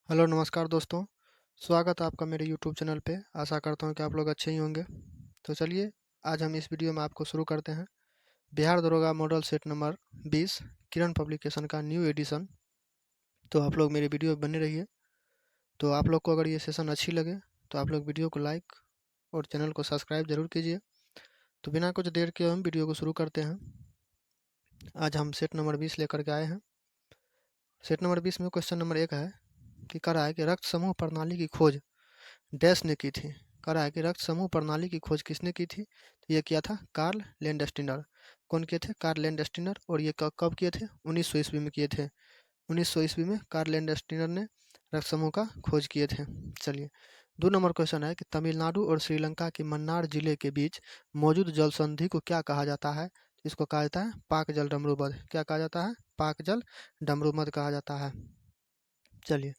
Hello नमस्कार दोस्तों। स्वागत है आपका मेरे यूट्यूब चैनल पे। आशा करता हूँ कि आप लोग अच्छे ही होंगे। तो चलिए आज हम इस वीडियो में आपको शुरू करते हैं बिहार दरोगा मॉडल सेट नंबर 20 किरण पब्लिकेशन का न्यू एडिशन। तो आप लोग मेरे वीडियो में बने रहिए। तो आप लोग को अगर ये सेशन अच्छी लगे तो आप लोग वीडियो को लाइक और चैनल को सब्सक्राइब जरूर कीजिए। तो बिना कुछ देर के हम वीडियो को शुरू करते हैं। आज हम सेट नंबर 20 लेकर के आए हैं। सेट नंबर 20 में क्वेश्चन नंबर 1 है कि कह रहा है कि रक्त समूह प्रणाली की खोज डैश ने की थी। कह रहा है कि रक्त समूह प्रणाली की खोज किसने की थी? तो ये किया था कार्ल लैंडस्टीनर। कौन किए थे? Karl Landsteiner. और ये कब किए थे? 1900 ईस्वी में किए थे। 1900 ईस्वी में कार्ल लैंडस्टीनर ने रक्त समूह का खोज किए थे। चलिए 2 नंबर क्वेश्चन है कि तमिलनाडु और श्रीलंका के मन्नार जिले के बीच मौजूद जल संधि को क्या कहा जाता है? तो इसको कहा जाता है पाक जल डमरूमध्य। क्या कहा जाता है? पाक जल डमरूमध्य कहा जाता है। चलिए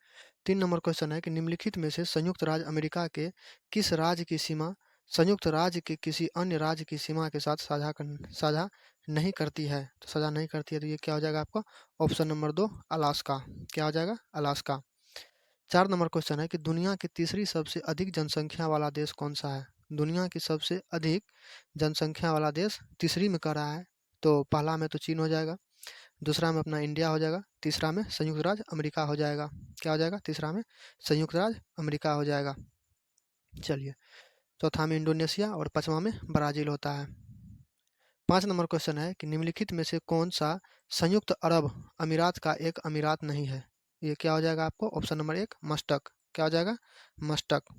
3 नंबर क्वेश्चन है कि निम्नलिखित में से संयुक्त राज्य अमेरिका के किस राज्य की सीमा संयुक्त राज्य के किसी अन्य राज्य की सीमा के साथ साझा नहीं करती है? तो साझा नहीं करती है तो ये क्या हो जाएगा आपका? Option number 2 Alaska. क्या हो जाएगा? अलास्का। 4 नंबर क्वेश्चन है कि दुनिया की तीसरी सबसे अधिक जनसंख्या वाला देश कौन सा है? दुनिया की सबसे अधिक जनसंख्या वाला देश तीसरी में कर रहा है। तो पहला में तो चीन हो जाएगा, दूसरा में अपना इंडिया हो जाएगा, तीसरा में संयुक्त राज्य अमेरिका हो जाएगा। क्या हो जाएगा? तीसरा में संयुक्त राज्य अमेरिका हो जाएगा। चलिए चौथा में इंडोनेशिया और पांचवा में ब्राजील होता है। 5 नंबर क्वेश्चन है कि निम्नलिखित में से कौन सा संयुक्त अरब अमीरात का एक अमीरात नहीं है? ये क्या हो जाएगा आपको? Option number 1 मस्टक। क्या हो जाएगा? मस्टक।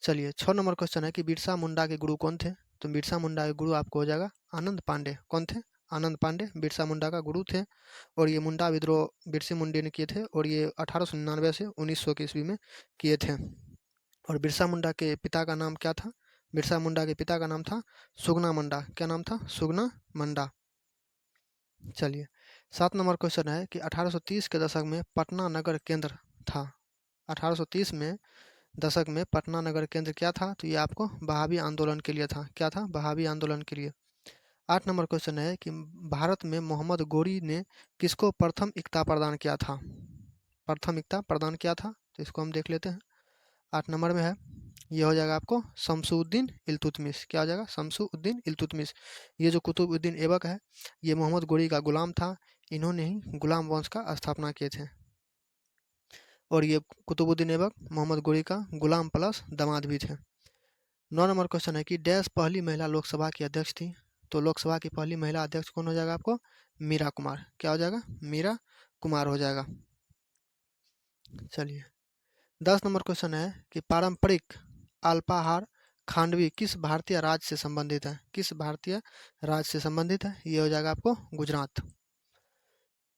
चलिए 6 नंबर क्वेश्चन है कि बिरसा मुंडा के गुरु कौन थे? तो बिरसा मुंडा के गुरु आपको हो जाएगा आनंद पांडे। कौन थे? आनंद पांडे बिरसा मुंडा का गुरु थे। और ये मुंडा विद्रोह बिरसा मुंडे ने किए थे और ये 1899 से 1900 की ईस्वी में किए थे। और बिरसा मुंडा के पिता का नाम क्या था? बिरसा मुंडा के पिता का नाम था सुगना मंडा। क्या नाम था? सुगना मंडा। चलिए 7 नंबर क्वेश्चन है कि 1830 के दशक में पटना नगर केंद्र था। 1830 में दशक में पटना नगर केंद्र क्या था? तो ये आपको बहावी आंदोलन के लिए था। क्या था? बहावी आंदोलन के लिए। 8 नंबर क्वेश्चन है कि भारत में मोहम्मद गोरी ने किसको प्रथम इक्ता प्रदान किया था? प्रथम इक्ता प्रदान किया था तो इसको हम देख लेते हैं। 8 नंबर में है, ये हो जाएगा आपको शमसुद्दीन इल्तुतमिश। क्या हो जाएगा? शमसुद्दीन इल्तुतमिश। ये जो कुतुबुद्दीन ऐबक है ये मोहम्मद गोरी का गुलाम था। इन्होंने ही गुलाम वंश का स्थापना किए थे। और ये कुतुबुद्दीन ऐबक मोहम्मद गोरी का गुलाम प्लस दामाद भी थे। 9 नंबर क्वेश्चन है कि डैश पहली महिला लोकसभा की अध्यक्ष थी। तो लोकसभा की पहली महिला अध्यक्ष कौन हो जाएगा आपको? मीरा कुमार। क्या हो जाएगा? मीरा कुमार हो जाएगा। चलिए 10 नंबर क्वेश्चन है कि पारंपरिक अल्पाहार खांडवी किस भारतीय राज्य से संबंधित है? किस भारतीय राज्य से संबंधित है? ये हो जाएगा आपको गुजरात।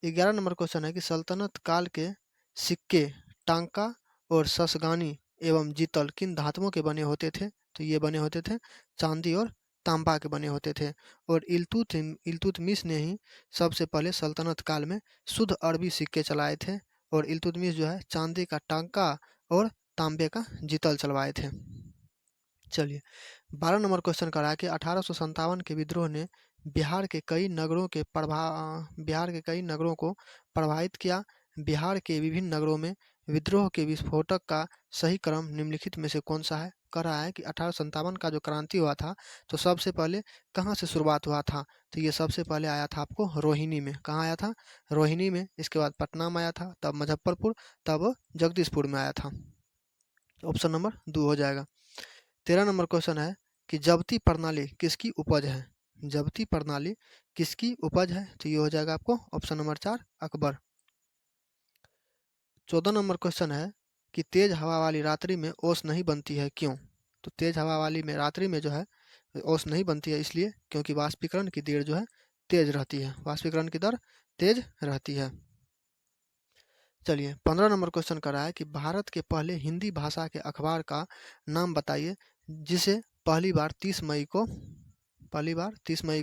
11 नंबर क्वेश्चन है कि सल्तनत काल के सिक्के टांका और ससगानी एवं जीतल किन धातुओं के बने होते थे? तो ये बने होते थे चांदी और तांबा के बने होते थे। और इल्तुतमिश ने ही सबसे पहले सल्तनत काल में शुद्ध अरबी सिक्के चलाए थे। और इल्तुतमिश जो है चांदी का टांका और तांबे का जीतल चलवाए थे। चलिए 12 नंबर क्वेश्चन करा है कि 1857 के विद्रोह ने बिहार के कई नगरों को प्रभावित किया। बिहार के विभिन्न नगरों में विद्रोह के विस्फोटक का सही क्रम निम्नलिखित में से कौन सा है? कह रहा है कि 1857 का जो क्रांति हुआ था तो सबसे पहले कहाँ से शुरुआत हुआ था? तो ये सबसे पहले आया था आपको रोहिणी में। कहाँ आया था? रोहिणी में। इसके बाद पटना में आया था, तब मुजफ्फरपुर, तब जगदीशपुर में आया था। ऑप्शन नंबर 2 हो जाएगा। 13 नंबर क्वेश्चन है कि जब्ती प्रणाली किसकी उपज है? जब्ती प्रणाली किसकी उपज है? तो ये हो जाएगा आपको option number 4 Akbar. 14 number question है कि तेज हवा वाली रात्रि में ओस नहीं बनती है, क्यों? तो तेज हवा वाली में रात्रि में जो है ओस नहीं बनती है इसलिए क्योंकि वाष्पीकरण की दर जो है तेज रहती है। वाष्पीकरण की दर तेज रहती है। चलिए 15 नंबर क्वेश्चन कर रहा है कि भारत के पहले हिंदी भाषा के अखबार का नाम बताइए जिसे पहली बार 30 मई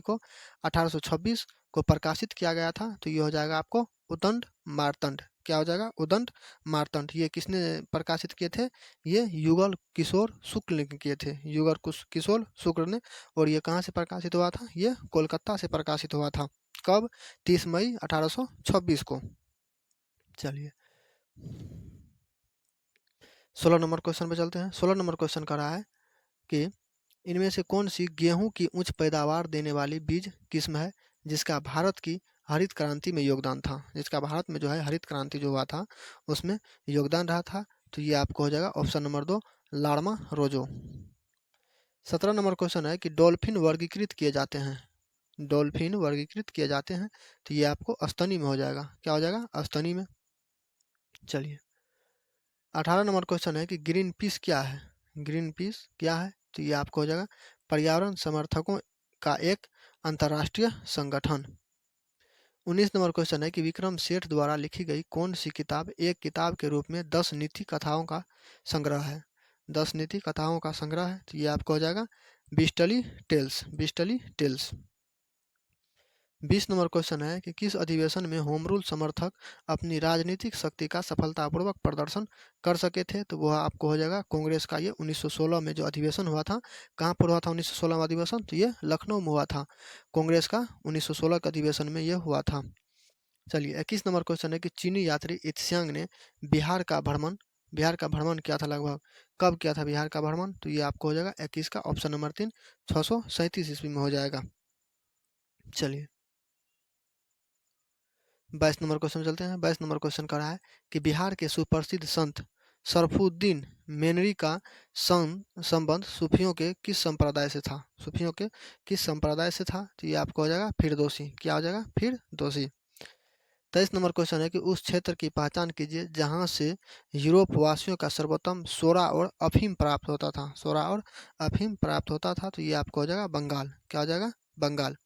को 1826 को प्रकाशित किया गया था। तो ये हो जाएगा आपको उदंड मार्तंड। क्या हो जाएगा? उदंड मार्तंड। ये किसने प्रकाशित किए थे? ये युगल किशोर शुक्ल ने किए थे। किशोर शुक्ल ने। और ये कहाँ से प्रकाशित हुआ था? ये कोलकाता से प्रकाशित हुआ था। कब? 30 मई 1826 को। चलिए 16 नंबर क्वेश्चन पे चलते हैं। 16 नंबर क्वेश्चन कह रहा है कि इनमें से कौन सी गेहूं की उच्च पैदावार देने वाली बीज किस्म है जिसका भारत की हरित क्रांति में योगदान था, जिसका भारत में जो है हरित क्रांति जो हुआ था उसमें योगदान रहा था। तो ये आपको हो जाएगा ऑप्शन नंबर 2 लार्मा रोजो। 17 नंबर क्वेश्चन है कि डॉल्फिन वर्गीकृत किए जाते हैं, डॉल्फिन वर्गीकृत किए जाते हैं, तो ये आपको स्तनी में हो जाएगा। क्या हो जाएगा? स्तनी में। चलिए 18 नंबर क्वेश्चन है कि ग्रीन पीस क्या है, ग्रीन पीस क्या है, तो ये आपको हो जाएगा पर्यावरण समर्थकों का एक अंतर्राष्ट्रीय संगठन। 19 नंबर क्वेश्चन है कि विक्रम सेठ द्वारा लिखी गई कौन सी किताब एक किताब के रूप में 10 नीति कथाओं का संग्रह है, 10 नीति कथाओं का संग्रह है, तो ये आपको हो जाएगा बिस्टली टेल्स, बिस्टली टेल्स। 20 नंबर क्वेश्चन है कि किस अधिवेशन में होम रूल समर्थक अपनी राजनीतिक शक्ति का सफलतापूर्वक प्रदर्शन कर सके थे, तो वह आपको हो जाएगा कांग्रेस का ये 1916 में जो अधिवेशन हुआ था। कहाँ पर हुआ था 1916 में अधिवेशन? तो ये लखनऊ में हुआ था। कांग्रेस का 1916 के अधिवेशन में ये हुआ था। चलिए 21 नंबर क्वेश्चन है कि चीनी यात्री इत्स्यांग ने बिहार का भ्रमण किया था लगभग, कब किया था बिहार का भ्रमण? तो ये आपको हो जाएगा 21 का ऑप्शन नंबर 3 637 ईस्वी में हो जाएगा। चलिए 22 नंबर क्वेश्चन चलते हैं। 22 नंबर क्वेश्चन कर रहा है कि बिहार के सुप्रसिद्ध संत शरफुद्दीन मेनरी का संबंध सूफियों के किस संप्रदाय से था, सूफियों के किस संप्रदाय से था? तो ये आपको हो जाएगा फिरदौसी। क्या हो जाएगा? फिरदौसी। 23 नंबर क्वेश्चन है कि उस क्षेत्र की पहचान कीजिए जहां से यूरोप वासियों का सर्वोत्तम सोरा और अफीम प्राप्त होता था, सोरा और अफीम प्राप्त होता था, तो ये आपको हो जाएगा बंगाल। क्या हो जाएगा? बंगाल।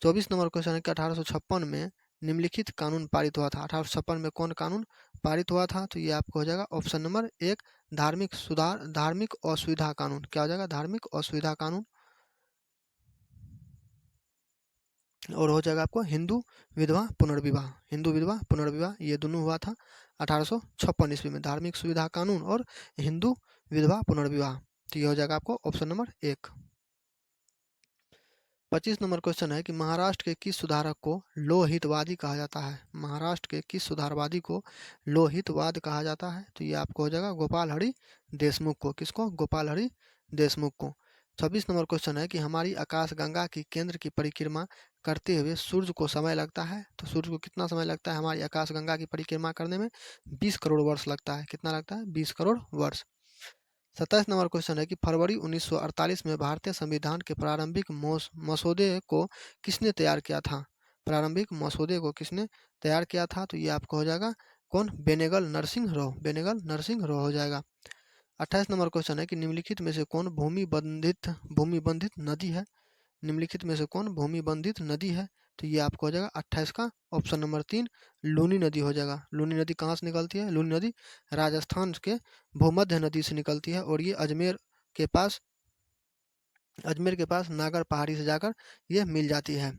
24 नंबर क्वेश्चन है कि 1856 में निम्नलिखित कानून पारित हुआ था, 1856 में कौन कानून पारित हुआ था? तो ये आपको हो जाएगा ऑप्शन नंबर 1 धार्मिक असुविधा कानून। क्या हो जाएगा? धार्मिक असुविधा कानून। और हो जाएगा आपको हिंदू विधवा पुनर्विवाह, हिंदू विधवा पुनर्विवाह, ये दोनों हुआ था 1856 ईस्वी में, धार्मिक सुविधा कानून और हिंदू विधवा पुनर्विवाह। तो ये हो जाएगा आपको ऑप्शन नंबर 1। 25 नंबर क्वेश्चन है कि महाराष्ट्र के किस सुधारक को लोहितवादी कहा जाता है, महाराष्ट्र के किस सुधारवादी को लोहितवाद कहा जाता है? तो ये आपको हो जाएगा गोपाल हरि देशमुख को। किसको? गोपाल हरि देशमुख को। 26 नंबर क्वेश्चन है कि हमारी आकाशगंगा की केंद्र की परिक्रमा करते हुए सूर्य को समय लगता है, तो सूर्य को कितना समय लगता है हमारी आकाशगंगा की परिक्रमा करने में? 20 करोड़ वर्ष लगता है। कितना लगता है? 20 करोड़ वर्ष। 27 नंबर क्वेश्चन है कि फरवरी 1948 में भारतीय संविधान के प्रारंभिक मसौदे को किसने तैयार किया था, प्रारंभिक मसौदे को किसने तैयार किया था? तो ये आपको हो जाएगा कौन? बेनेगल नरसिंह राव, बेनेगल नरसिंह राव हो जाएगा। 28 नंबर क्वेश्चन है कि निम्नलिखित में से कौन भूमि बंधित नदी है, निम्नलिखित में से कौन भूमि बंधित नदी है? तो ये आपको हो जाएगा 28 का ऑप्शन नंबर 3 लूनी नदी हो जाएगा। लूनी नदी कहाँ से निकलती है? लूनी नदी राजस्थान के भूमध्य नदी से निकलती है और ये अजमेर के पास नागर पहाड़ी से जाकर ये मिल जाती है।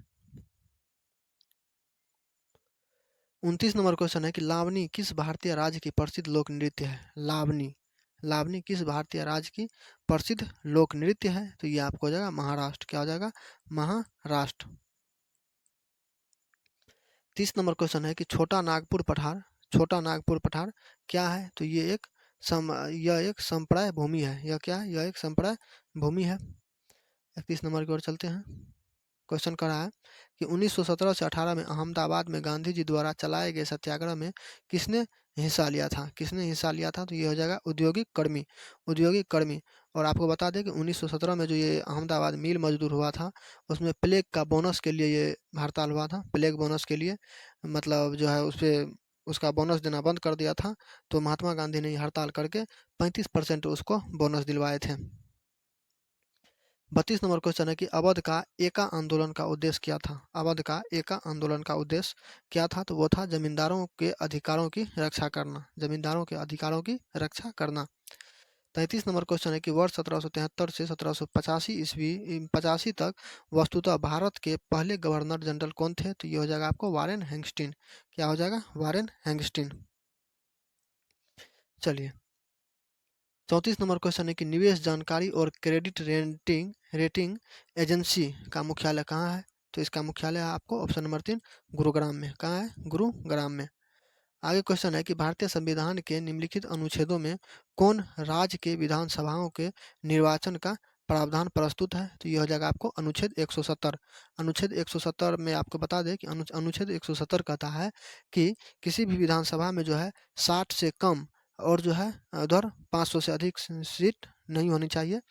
29 नंबर क्वेश्चन है कि लावनी किस भारतीय राज्य की प्रसिद्ध लोक नृत्य है, लावनी, लावनी किस भारतीय राज्य की प्रसिद्ध लोक नृत्य है? तो ये आपको हो जाएगा महाराष्ट्र। क्या हो जाएगा? महाराष्ट्र। 30 नंबर क्वेश्चन है कि छोटा नागपुर पठार, छोटा नागपुर पठार क्या है? तो यह एक संप्राय भूमि है। यह क्या है? यह एक संप्राय भूमि है। 31 नंबर की ओर चलते हैं। क्वेश्चन कर रहा है कि 1917 से 18 में अहमदाबाद में गांधी जी द्वारा चलाए गए सत्याग्रह में किसने हिस्सा लिया था, किसने हिस्सा लिया था? तो ये हो जाएगा औद्योगिक कर्मी, औद्योगिक कर्मी। और आपको बता दें कि 1917 में जो ये अहमदाबाद मिल मजदूर हुआ था उसमें प्लेग का बोनस के लिए ये हड़ताल हुआ था, प्लेग बोनस के लिए, मतलब जो है उस पर उसका बोनस देना बंद कर दिया था। तो महात्मा गांधी ने ये हड़ताल करके 35% उसको बोनस दिलवाए थे। 32 नंबर क्वेश्चन है कि अवध का एका आंदोलन का उद्देश्य क्या था, अवध का एका आंदोलन का उद्देश्य क्या था? तो वो था जमींदारों के अधिकारों की रक्षा करना, जमींदारों के अधिकारों की रक्षा करना। 33 नंबर क्वेश्चन है कि वर्ष 1773 से 85 तक वस्तुतः भारत के पहले गवर्नर जनरल कौन थे? तो ये हो जाएगा आपको वारेन हैंगस्टीन। क्या हो जाएगा? वारेन हैंगस्टीन। चलिए 34 नंबर क्वेश्चन है कि निवेश जानकारी और क्रेडिट रेटिंग रेटिंग एजेंसी का मुख्यालय कहाँ है? तो इसका मुख्यालय है आपको ऑप्शन नंबर 3 गुरुग्राम में। कहाँ है? गुरुग्राम में। आगे क्वेश्चन है कि भारतीय संविधान के निम्नलिखित अनुच्छेदों में कौन राज्य के विधानसभाओं के निर्वाचन का प्रावधान प्रस्तुत है? तो ये हो जाएगा आपको अनुच्छेद 170। अनुच्छेद 170 में आपको बता दें कि अनुच्छेद 170 कहता है कि किसी भी विधानसभा में जो है 60 से कम और जो है उधर 500 से अधिक सीट नहीं होनी चाहिए,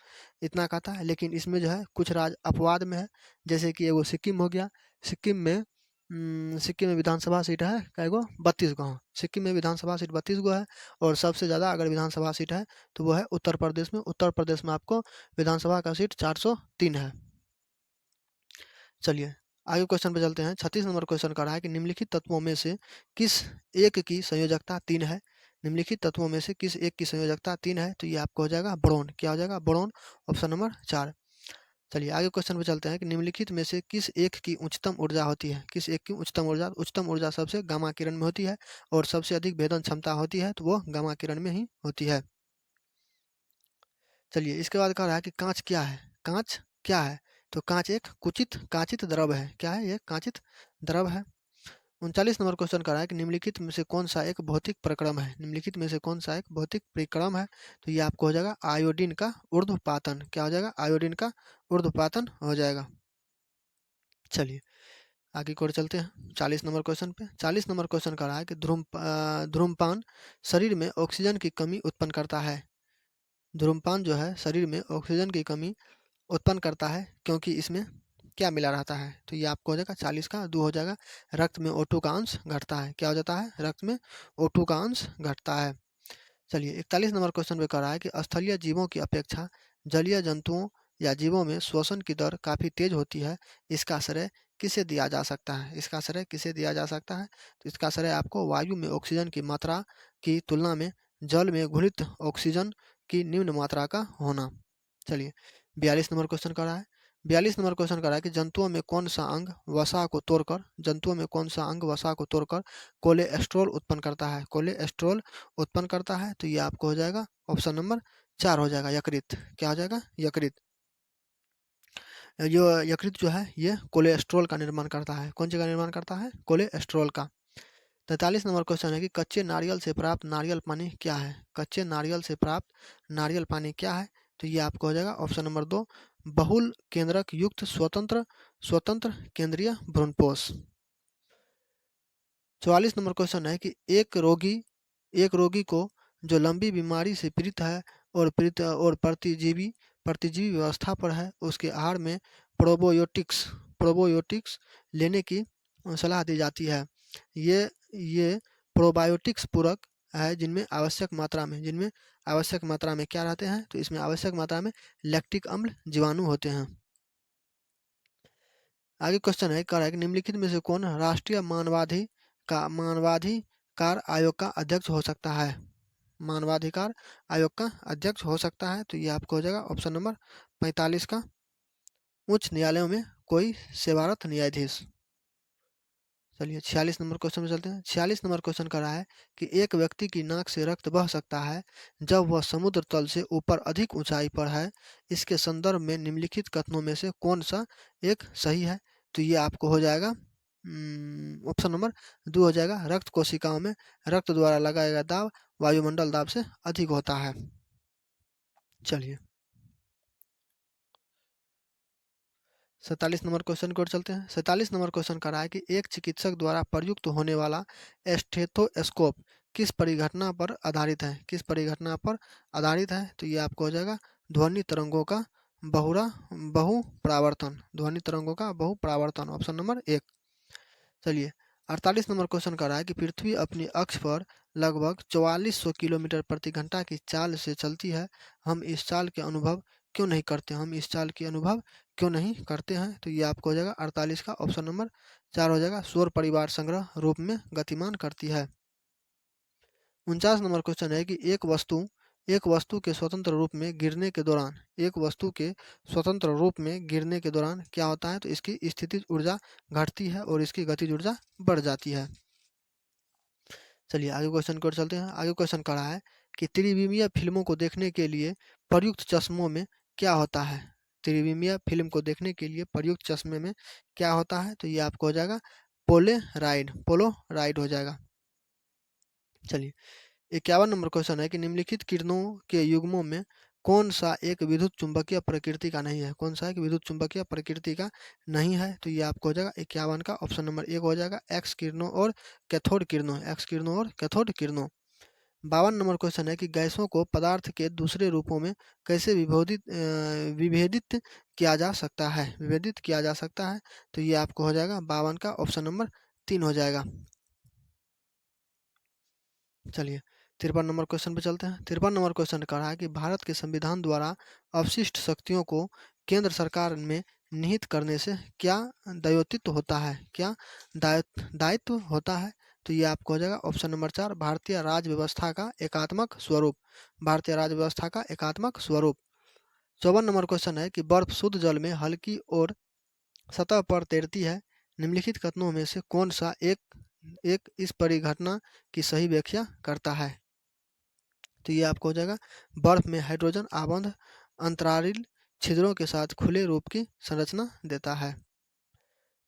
इतना कहता है। लेकिन इसमें जो है कुछ राज्य अपवाद में है, जैसे कि एगो सिक्किम हो गया। सिक्किम में सिक्किम में विधानसभा सीट है कैगो 32 गो। हाँ, सिक्किम में विधानसभा सीट 32 गो है। और सबसे ज़्यादा अगर विधानसभा सीट है तो वो है उत्तर प्रदेश में। उत्तर प्रदेश में आपको विधानसभा का सीट 403 है। चलिए आगे क्वेश्चन पे चलते हैं। 36 नंबर क्वेश्चन कर रहा है कि निम्नलिखित तत्वों में से किस एक की संयोजकता 3 है? निम्नलिखित तत्वों में से किस एक की संयोजकता 3 है? तो ये आपको हो जाएगा बोरोन। क्या हो जाएगा? बोरोन। Option number 4। चलिए आगे क्वेश्चन पे चलते हैं कि निम्नलिखित में से किस एक की उच्चतम ऊर्जा होती है? किस एक की उच्चतम ऊर्जा? उच्चतम ऊर्जा सबसे गामा किरण में होती है और सबसे अधिक भेदन क्षमता होती है तो वो गामा किरण में ही होती है। चलिए इसके बाद कह रहा है कि कांच क्या है? कांच क्या है? तो कांच एक कुचित कांचित द्रव है। क्या है ये? कांचित द्रव है। 39 नंबर क्वेश्चन कर रहा है कि निम्नलिखित में से कौन सा एक भौतिक प्रक्रम है? निम्नलिखित में से कौन सा एक भौतिक परिक्रम है? तो ये आपको हो जाएगा आयोडीन का ऊर्ध्वपातन। क्या हो जाएगा? आयोडीन का ऊर्ध्वपातन हो जाएगा। चलिए आगे की ओर चलते हैं 40 नंबर क्वेश्चन पे। 40 नंबर क्वेश्चन कर रहा है कि धूम्रपान शरीर में ऑक्सीजन की कमी उत्पन्न करता है। धूम्रपान जो है शरीर में ऑक्सीजन की कमी उत्पन्न करता है क्योंकि इसमें क्या मिला रहता है? तो ये आपको हो जाएगा 40 का 2 हो जाएगा। रक्त में O2 का अंश घटता है। क्या हो जाता है? रक्त में O2 का अंश घटता है। चलिए 41 नंबर क्वेश्चन पे कर रहा है कि स्थलीय जीवों की अपेक्षा जलीय जंतुओं या जीवों में श्वसन की दर काफ़ी तेज होती है। इसका श्रेय किसे दिया जा सकता है? इसका श्रेय किसे दिया जा सकता है? तो इसका श्रेय आपको वायु में ऑक्सीजन की मात्रा की तुलना में जल में घुलित ऑक्सीजन की निम्न मात्रा का होना। चलिए 42 नंबर क्वेश्चन कर रहा है। 42 नंबर क्वेश्चन कर रहा है कि जंतुओं में कौन सा अंग वसा को तोड़कर कोलेस्ट्रॉल उत्पन्न करता है? कोलेस्ट्रॉल उत्पन्न करता है। तो ये आपको हो जाएगा ऑप्शन नंबर 4 हो जाएगा यकृत। क्या हो जाएगा? यकृत। जो यकृत जो है ये कोलेस्ट्रॉल का निर्माण करता है। कौन सी का निर्माण करता है? कोलेस्ट्रॉल का। 43 नंबर क्वेश्चन है कि कच्चे नारियल से प्राप्त नारियल पानी क्या है? कच्चे नारियल से प्राप्त नारियल पानी क्या है? तो ये आपको हो जाएगा ऑप्शन नंबर 2 बहुल केंद्रक युक्त स्वतंत्र स्वतंत्र केंद्रीय भ्रूणपोष। 44 नंबर क्वेश्चन है कि एक रोगी को जो लंबी बीमारी से पीड़ित है और प्रतिजीवी प्रतिजीवी व्यवस्था पर है उसके आहार में प्रोबायोटिक्स प्रोबायोटिक्स लेने की सलाह दी जाती है। ये प्रोबायोटिक्स पूरक है जिनमें आवश्यक मात्रा में क्या रहते हैं? तो इसमें आवश्यक मात्रा में लैक्टिक अम्ल जीवाणु होते हैं। आगे क्वेश्चन है कह रहा है कि निम्नलिखित में से कौन राष्ट्रीय मानवाधिकार आयोग का अध्यक्ष हो सकता है? मानवाधिकार आयोग का अध्यक्ष हो सकता है। तो ये आपको हो जाएगा ऑप्शन नंबर 45 का उच्च न्यायालयों में कोई सेवारत न्यायाधीश। चलिए 46 नंबर क्वेश्चन में चलते हैं। 46 नंबर क्वेश्चन कर रहा है कि एक व्यक्ति की नाक से रक्त बह सकता है जब वह समुद्र तल से ऊपर अधिक ऊंचाई पर है। इसके संदर्भ में निम्नलिखित कथनों में से कौन सा एक सही है? तो ये आपको हो जाएगा ऑप्शन नंबर 2 हो जाएगा। रक्त कोशिकाओं में रक्त द्वारा लगाया गया दाब वायुमंडल दाब से अधिक होता है। चलिए 47 नंबर क्वेश्चन की ओर चलते हैं। 47 नंबर क्वेश्चन कर रहा है कि एक चिकित्सक द्वारा प्रयुक्त होने वाला स्टेथोस्कोप किस परिघटना पर आधारित है? किस परिघटना पर आधारित है? तो ये आपको हो जाएगा ध्वनि तरंगों का बहुप्रावर्तन। ध्वनि तरंगों का बहुप्रावर्तन ऑप्शन नंबर 1। चलिए 48 नंबर क्वेश्चन कर रहा है कि पृथ्वी अपनी अक्ष पर लगभग 4400 किलोमीटर प्रति घंटा की चाल से चलती है। हम इस चाल के अनुभव क्यों नहीं करते? हम इस चाल के अनुभव क्यों नहीं करते हैं? तो ये आपको हो जाएगा 48 का ऑप्शन नंबर 4 हो जाएगा। सौर परिवार संग्रह रूप में गतिमान करती है। 49 नंबर क्वेश्चन है कि एक वस्तु के स्वतंत्र रूप में गिरने के दौरान एक वस्तु के स्वतंत्र रूप में गिरने के दौरान क्या होता है? तो इसकी स्थितिज ऊर्जा घटती है और इसकी गतिज ऊर्जा बढ़ जाती है। चलिए आगे क्वेश्चन की ओर चलते हैं। आगे क्वेश्चन कर रहा है कि त्रिविमीय फिल्मों को देखने के लिए प्रयुक्त चश्मों में क्या होता है? त्रिविमीय फिल्म को देखने के लिए प्रयुक्त चश्मे में क्या होता है? तो ये आपको हो जाएगा पोलोराइड हो जाएगा। चलिए 51 नंबर क्वेश्चन है कि निम्नलिखित किरणों के युग्मों में कौन सा एक विद्युत चुंबकीय प्रकृति का नहीं है? कौन सा एक विद्युत चुंबकीय प्रकृति का नहीं है? तो ये आपको हो जाएगा 51 का ऑप्शन नंबर 1 हो जाएगा एक्स किरणों और कैथोड किरणों, एक्स किरणों और कैथोड किरणों। 52 नंबर क्वेश्चन है कि गैसों को पदार्थ के दूसरे रूपों में कैसे विभेदित किया जा सकता है? विभेदित किया जा सकता है, तो ये आपको हो जाएगा 52 का ऑप्शन नंबर 3 हो जाएगा। चलिए 53 नंबर क्वेश्चन पे चलते हैं। 53 नंबर क्वेश्चन कह रहा है कि भारत के संविधान द्वारा अवशिष्ट शक्तियों को केंद्र सरकार में निहित करने से क्या दायित्व होता है? क्या दायित्व होता है? तो ये आपको हो जाएगा ऑप्शन नंबर 4 भारतीय राज्य व्यवस्था का एकात्मक स्वरूप, भारतीय राज्य व्यवस्था का एकात्मक स्वरूप। 54 नंबर क्वेश्चन है कि बर्फ शुद्ध जल में हल्की और सतह पर तैरती है, निम्नलिखित कथनों में से कौन सा एक एक इस परिघटना की सही व्याख्या करता है? तो ये आपको हो जाएगा बर्फ में हाइड्रोजन आबंध अंतरालिल छिद्रों के साथ खुले रूप की संरचना देता है।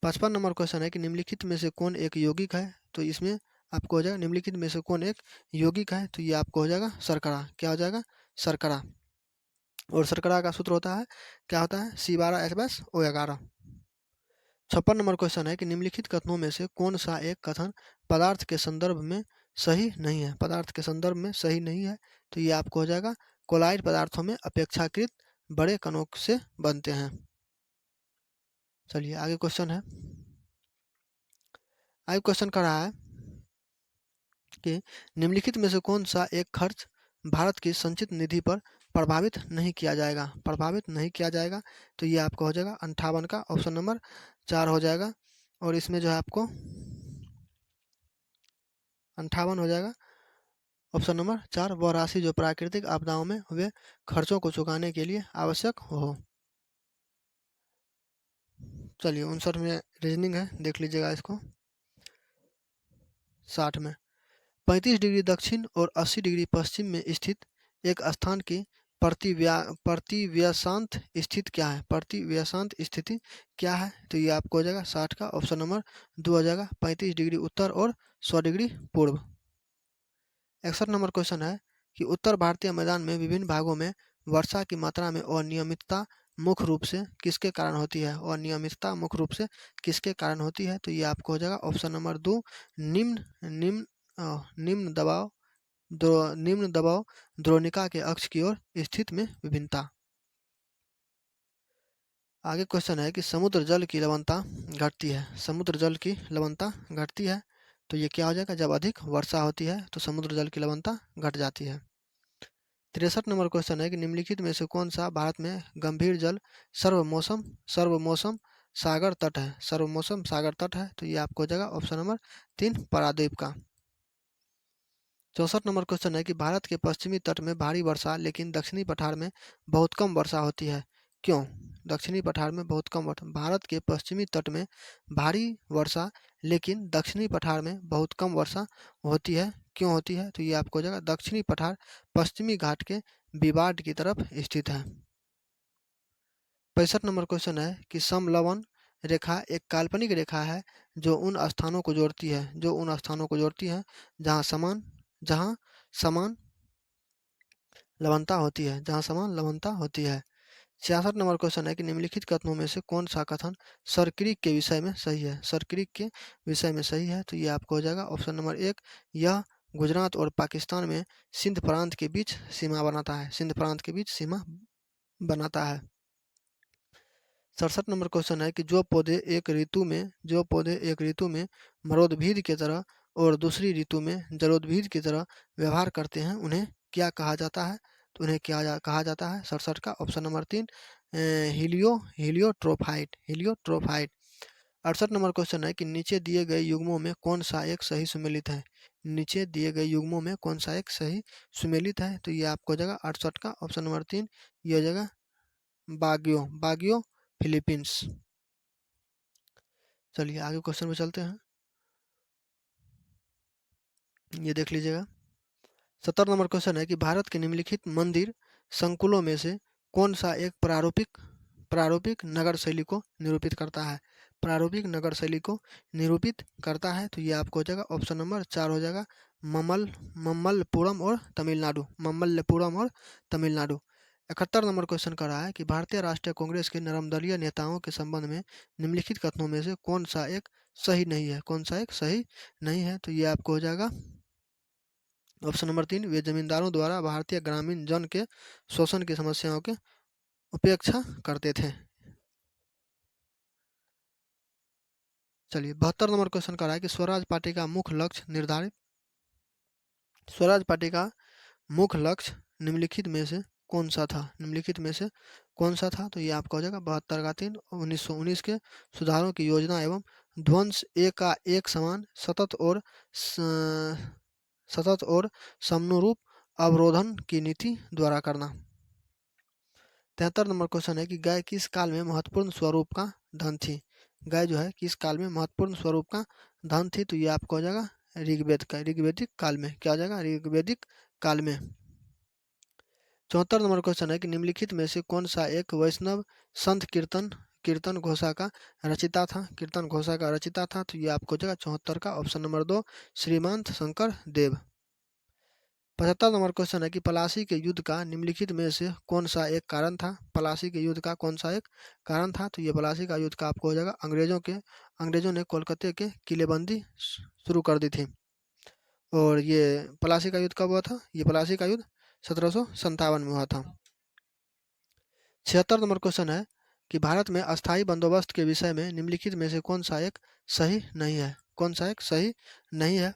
55 नंबर क्वेश्चन है कि निम्नलिखित में से कौन एक यौगिक है? तो इसमें आपको हो जाएगा निम्नलिखित में से कौन एक यौगिक है? तो ये आपको हो जाएगा शर्करा। क्या हो जाएगा? शर्करा। और शर्करा का सूत्र होता है, क्या होता है? C12H+O11। 56 नंबर क्वेश्चन है कि निम्नलिखित कथनों में से कौन सा एक कथन पदार्थ के संदर्भ में सही नहीं है? पदार्थ के संदर्भ में सही नहीं है, तो ये आपको हो जाएगा कोलाइड पदार्थों में अपेक्षाकृत बड़े कणों से बनते हैं। चलिए आगे क्वेश्चन है। आगे क्वेश्चन कर रहा है कि निम्नलिखित में से कौन सा एक खर्च भारत की संचित निधि पर प्रभावित नहीं किया जाएगा? प्रभावित नहीं किया जाएगा, तो ये आपको हो जाएगा 58 का ऑप्शन नंबर 4 हो जाएगा। और इसमें जो है आपको 58 हो जाएगा ऑप्शन नंबर 4 वह राशि जो प्राकृतिक आपदाओं में हुए खर्चों को चुकाने के लिए आवश्यक हो। चलिए 59 में रीजनिंग है, देख लीजिएगा इसको। 60 में 35 डिग्री दक्षिण और 80 डिग्री पश्चिम में स्थित एक स्थान की प्रतिव्यासांत स्थिति क्या है? प्रतिव्यासांत स्थिति क्या है? तो ये आपको हो जाएगा 60 का ऑप्शन नंबर 2 हो जाएगा 35 डिग्री उत्तर और 100 डिग्री पूर्व। 61 नंबर क्वेश्चन है कि उत्तर भारतीय मैदान में विभिन्न भागों में वर्षा की मात्रा में अनियमितता मुख्य रूप से किसके कारण होती है? अनियमितता मुख्य रूप से किसके कारण होती है? तो ये आपको हो जाएगा ऑप्शन नंबर 2 निम्न निम्न निम्न दबाव निम्न दबाव द्रोणिका के अक्ष की ओर स्थित में विभिन्नता। आगे क्वेश्चन है कि समुद्र जल की लवणता घटती है, समुद्र जल की लवणता घटती है, तो ये क्या हो जाएगा? जब अधिक वर्षा होती है तो समुद्र जल की लवणता घट जाती है। 63 नंबर क्वेश्चन है कि निम्नलिखित में से कौन सा भारत में गंभीर जल सर्वमौसम सागर तट है? सर्वमौसम सागर तट है, तो ये आपको हो जाएगा ऑप्शन नंबर 3 पारादीप का। 64 नंबर क्वेश्चन है कि भारत के पश्चिमी तट में भारी वर्षा लेकिन दक्षिणी पठार में बहुत कम वर्षा होती है, क्यों? दक्षिणी पठार में बहुत कम वर्षा, भारत के पश्चिमी तट में भारी वर्षा लेकिन दक्षिणी पठार में बहुत कम वर्षा होती है, क्यों होती है? तो ये आपको हो जाएगा दक्षिणी पठार पश्चिमी घाट के विवाड की तरफ स्थित है। 65 नंबर क्वेश्चन है कि समलवन रेखा एक काल्पनिक रेखा है जो उन स्थानों को जोड़ती है, जो उन स्थानों को जोड़ती है जहाँ समान लवणता होती है, जहाँ समान लवणता होती है। 66 नंबर क्वेश्चन है कि निम्नलिखित कथनों में से कौन सा कथन सर क्रीक के विषय में सही है? सर क्रीक के विषय में सही है, तो ये आपको हो जाएगा ऑप्शन नंबर 1 यह गुजरात और पाकिस्तान में सिंध प्रांत के बीच सीमा बनाता है, सिंध प्रांत के बीच सीमा बनाता है। 67 नंबर क्वेश्चन है कि जो पौधे एक ऋतु में मरोदभिद की तरह और दूसरी ऋतु में जलोदभिद की तरह व्यवहार करते हैं उन्हें क्या कहा जाता है? तो उन्हें कहा जाता है 67 का ऑप्शन नंबर 3 हिलियोट्रोफाइट, हिलियोट्रोफाइट। 68 नंबर क्वेश्चन है कि नीचे दिए गए युग्मों में कौन सा एक सही सुमेलित है? नीचे दिए गए युग्मों में कौन सा एक सही सुमेलित है? तो ये आपको हो जाएगा 68 का ऑप्शन नंबर 3, ये हो जाएगा बागियो, बागियो फिलीपींस। चलिए आगे क्वेश्चन में चलते हैं, ये देख लीजिएगा। 70 नंबर क्वेश्चन है कि भारत के निम्नलिखित मंदिर संकुलों में से कौन सा एक प्रारूपिक प्रारूपिक नगर शैली को निरूपित करता है? प्रारूपिक नगर शैली को निरूपित करता है? तो ये आपको हो जाएगा ऑप्शन नंबर 4 हो जाएगा ममल्लपुरम और तमिलनाडु। ममल्लपुरम और तमिलनाडु। 71 नंबर क्वेश्चन कर रहा है कि भारतीय राष्ट्रीय कांग्रेस के नरमदलीय नेताओं के संबंध में निम्नलिखित कथनों में से कौन सा एक सही नहीं है? कौन सा एक सही नहीं है? तो ये आपको हो जाएगा ऑप्शन नंबर 3, वे जमींदारों द्वारा भारतीय ग्रामीण जन के शोषण की समस्याओं की उपेक्षा करते थे। चलिए 72 नंबर क्वेश्चन कर रहा है कि स्वराज पार्टी का मुख्य लक्ष्य निर्धारित स्वराज पार्टी का मुख्य लक्ष्य निम्नलिखित में से कौन सा था? निम्नलिखित में से कौन सा था? तो ये आपका हो जाएगा 72 का 3 1919 के सुधारों की योजना एवं ध्वंस एक का एक समान सतत और समनुरूप अवरोधन की नीति द्वारा करना। 73 नंबर क्वेश्चन है कि गाय किस काल में महत्वपूर्ण स्वरूप का धन थी? गाय जो है किस काल में महत्वपूर्ण स्वरूप का धन थी? तो ये आपको हो जाएगा ऋग्वेदिक काल में। क्या हो जाएगा? ऋग्वेदिक काल में। 74 नंबर क्वेश्चन है कि निम्नलिखित में से कौन सा एक वैष्णव संत कीर्तन घोषा का रचिता था? कीर्तन घोषा का रचिता था। तो ये आपको हो जाएगा 74 का ऑप्शन नंबर 2 श्रीमंत शंकर देव। 75 नंबर क्वेश्चन है कि पलासी के युद्ध का निम्नलिखित में से कौन सा एक कारण था? पलासी के युद्ध का कौन सा एक कारण था? तो ये पलासी का युद्ध का आपको हो जाएगा अंग्रेजों ने कोलकाता के किलेबंदी शुरू कर दी थी। और ये पलासी का युद्ध कब हुआ था? ये पलासी का युद्ध 1757 में हुआ था। 76 नंबर क्वेश्चन है कि भारत में अस्थायी बंदोबस्त के विषय में निम्नलिखित में से कौन सा एक सही नहीं है? कौन सा एक सही नहीं है?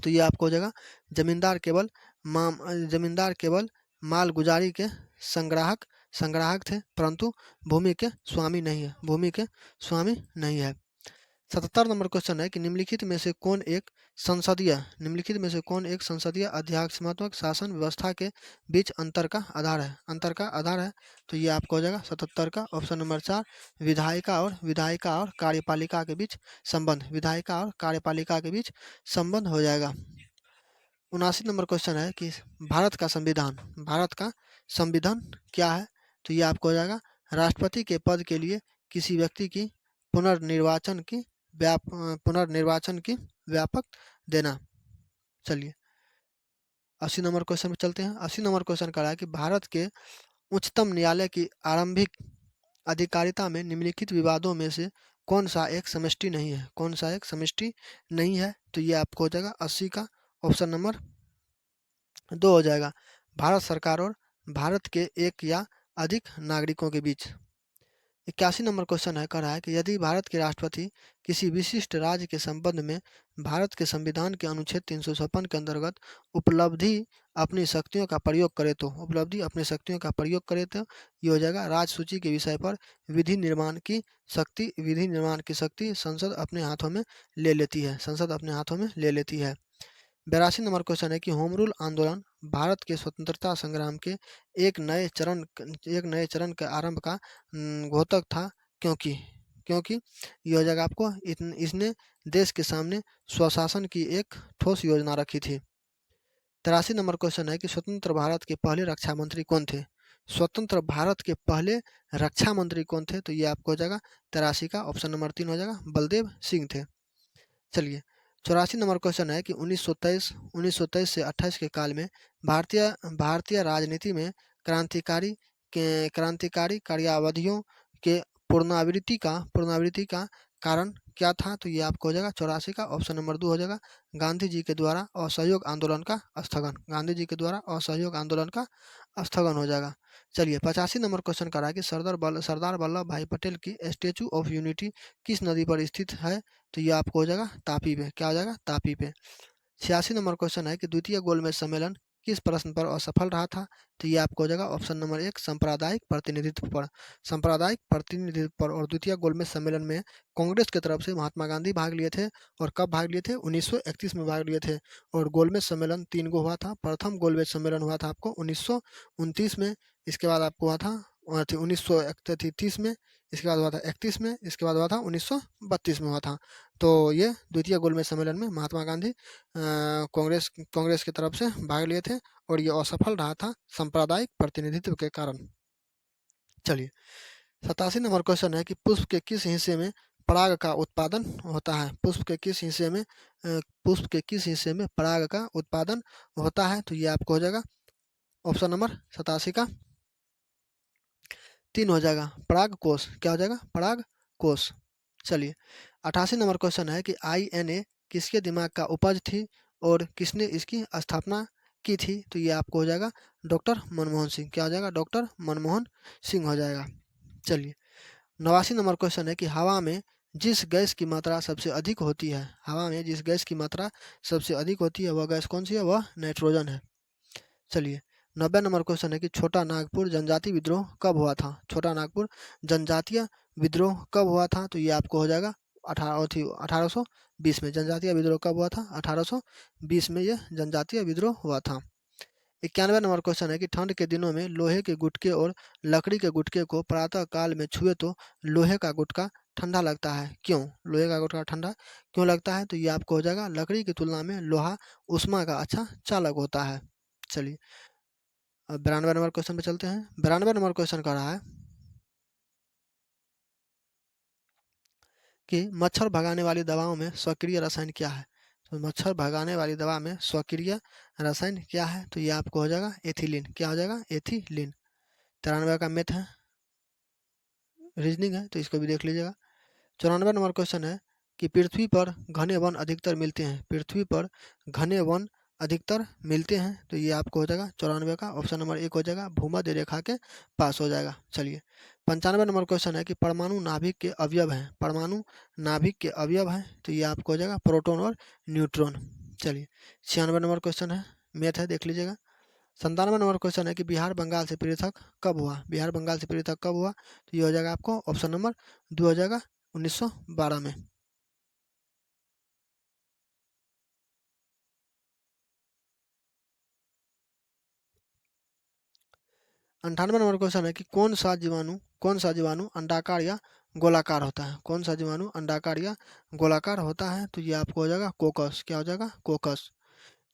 तो ये आपको हो जाएगा जमींदार केवल माल गुजारी के संग्राहक थे, परंतु भूमि के स्वामी नहीं है। 77 नंबर क्वेश्चन है कि निम्नलिखित में से कौन एक संसदीय अध्यात्मात्मक शासन व्यवस्था के बीच अंतर का आधार है? तो ये आपको हो जाएगा 77 का ऑप्शन नंबर 4 विधायिका और कार्यपालिका के बीच संबंध हो जाएगा। 79 नंबर क्वेश्चन है कि भारत का संविधान क्या है? तो ये आपको हो जाएगा राष्ट्रपति के पद के लिए किसी व्यक्ति की पुनर्निर्वाचन की व्यापक देना। चलिए 80 नंबर क्वेश्चन पे चलते हैं। 80 नंबर क्वेश्चन कह रहा है कि भारत के उच्चतम न्यायालय की आरंभिक अधिकारिता में निम्नलिखित विवादों में से कौन सा एक समष्टि नहीं है? कौन सा एक समष्टि नहीं है? तो ये आपको हो जाएगा 80 का ऑप्शन नंबर 2 हो जाएगा भारत सरकार और भारत के एक या अधिक नागरिकों के बीच। 81 नंबर क्वेश्चन है कह रहा है कि यदि भारत के राष्ट्रपति किसी विशिष्ट राज्य के संबंध में भारत के संविधान के अनुच्छेद 356 के अंतर्गत उपलब्धि अपनी शक्तियों का प्रयोग करे तो ये हो जाएगा राज्य सूची के विषय पर विधि निर्माण की शक्ति संसद अपने हाथों में ले लेती है। 82 नंबर क्वेश्चन है कि होम रूल आंदोलन भारत के स्वतंत्रता संग्राम के एक नए चरण के आरंभ का घोतक था, क्योंकि ये हो जाएगा आपको इसने देश के सामने स्वशासन की एक ठोस योजना रखी थी। 83 नंबर क्वेश्चन है कि स्वतंत्र भारत के पहले रक्षा मंत्री कौन थे? तो ये आपको हो जाएगा 83 का ऑप्शन नंबर 3 हो जाएगा बलदेव सिंह थे। चलिए 84 नंबर क्वेश्चन है कि 1923 से 28 के काल में भारतीय राजनीति में क्रांतिकारी कार्यावधियों के पुनरावृत्ति का कारण क्या था? तो ये आपको हो जाएगा 84 का ऑप्शन नंबर 2 हो जाएगा गांधी जी के द्वारा असहयोग आंदोलन का स्थगन हो जाएगा। चलिए 85 नंबर क्वेश्चन करा कि सरदार वल्लभ भाई पटेल की स्टेचू ऑफ यूनिटी किस नदी पर स्थित है? तो ये आपको हो जाएगा तापी पे। क्या हो जाएगा? तापी पे। 86 नंबर क्वेश्चन है कि द्वितीय गोलमेज सम्मेलन किस प्रश्न पर असफल रहा था? तो ये आपको हो जाएगा ऑप्शन नंबर 1 सांप्रदायिक प्रतिनिधित्व पर। और द्वितीय गोलमेज सम्मेलन में कांग्रेस की तरफ से महात्मा गांधी भाग लिए थे। और कब भाग लिए थे? 1931 में भाग लिए थे। और गोलमेज सम्मेलन 3 गो हुआ था। प्रथम गोलमेज सम्मेलन हुआ था आपको 1929 में, इसके बाद आपको हुआ था 1930 में, इसके बाद हुआ था 31 में, इसके बाद हुआ था 1932 में हुआ था। तो ये द्वितीय गोलमेज सम्मेलन में महात्मा गांधी कांग्रेस की तरफ से भाग लिए थे और ये असफल रहा था सांप्रदायिक प्रतिनिधित्व के कारण। चलिए 87 नंबर क्वेश्चन है कि पुष्प के किस हिस्से में पराग का उत्पादन होता है? पुष्प के किस हिस्से में पराग का उत्पादन होता है? तो ये आपको हो जाएगा ऑप्शन नंबर 87 का 3 हो जाएगा, पराग कोष। क्या हो जाएगा? पराग कोष। चलिए 88 नंबर क्वेश्चन है कि INA किसके दिमाग का उपज थी और किसने इसकी स्थापना की थी? तो ये आपको हो जाएगा डॉक्टर मनमोहन सिंह। क्या हो जाएगा? डॉक्टर मनमोहन सिंह हो जाएगा। चलिए 89 नंबर क्वेश्चन है कि हवा में जिस गैस की मात्रा सबसे अधिक होती है, हवा में जिस गैस की मात्रा सबसे अधिक होती है वह गैस कौन सी है? वह नाइट्रोजन है। चलिए 90 नंबर क्वेश्चन है कि छोटा नागपुर जनजातीय विद्रोह कब हुआ था? छोटा नागपुर जनजातीय विद्रोह कब हुआ था? तो ये आपको हो जाएगा 1820 में। जनजातीय विद्रोह कब हुआ था? 1820 में ये जनजातीय विद्रोह हुआ था। 91 नंबर क्वेश्चन है कि ठंड के दिनों में लोहे के गुटके और लकड़ी के गुटके को प्रातः काल में छुए तो लोहे का गुटका ठंडा लगता है, क्यों? लोहे का गुटका ठंडा क्यों लगता है? तो ये आपको हो जाएगा लकड़ी की तुलना में लोहा ऊष्मा का अच्छा चालक होता है। चलिए अब 92 नंबर क्वेश्चन पे चलते हैं। 92 नंबर क्वेश्चन कह रहा है कि मच्छर भगाने वाली दवाओं में सक्रिय रसायन क्या है? तो मच्छर भगाने वाली दवा में सक्रिय रसायन क्या है? तो ये आपको हो जाएगा एथिलीन। क्या हो जाएगा? एथिलीन। 93 का मैथ है, रीजनिंग है, तो इसको भी देख लीजिएगा। 94 नंबर क्वेश्चन है कि पृथ्वी पर घने वन अधिकतर मिलते हैं, पृथ्वी पर घने वन अधिकतर मिलते हैं। तो ये आपको हो जाएगा 94 का ऑप्शन नंबर 1 हो जाएगा, भूमध्य रेखा के पास हो जाएगा। चलिए 95 नंबर क्वेश्चन है कि परमाणु नाभिक के अवयव हैं, परमाणु नाभिक के अवयव हैं। तो ये आपको हो जाएगा प्रोटॉन और न्यूट्रॉन। चलिए 96 नंबर क्वेश्चन है, मैथ है, देख लीजिएगा। 97 नंबर क्वेश्चन है कि बिहार बंगाल से पृथक कब हुआ? बिहार बंगाल से पृथक कब हुआ? तो ये हो जाएगा आपको ऑप्शन नंबर 2 हो जाएगा, 1912 में। 98 नंबर क्वेश्चन है कि कौन सा जीवाणु अंडाकार या गोलाकार होता है? कौन सा जीवाणु अंडाकार या गोलाकार होता है? तो ये आपको हो जाएगा कोकस। क्या हो जाएगा? कोकस।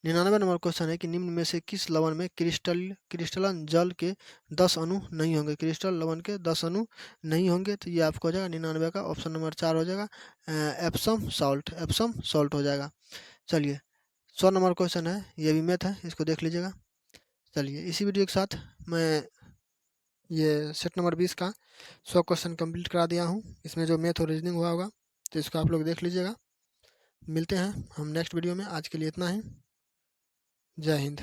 99 नंबर क्वेश्चन है कि निम्न में से किस लवण में क्रिस्टलन जल के 10 अणु नहीं होंगे? क्रिस्टल लवण के 10 अणु नहीं होंगे। तो ये आपको हो जाएगा 99 का ऑप्शन नंबर 4 हो जाएगा, एप्सम सॉल्ट। एप्सम सॉल्ट हो जाएगा। चलिए 100 नंबर क्वेश्चन है, ये भी मैथ है, इसको देख लीजिएगा। चलिए इसी वीडियो के साथ मैं ये सेट नंबर 20 का 100 क्वेश्चन कंप्लीट करा दिया हूँ। इसमें जो मैथ और रीजनिंग हुआ होगा तो इसको आप लोग देख लीजिएगा। मिलते हैं हम नेक्स्ट वीडियो में। आज के लिए इतना ही। जय हिंद।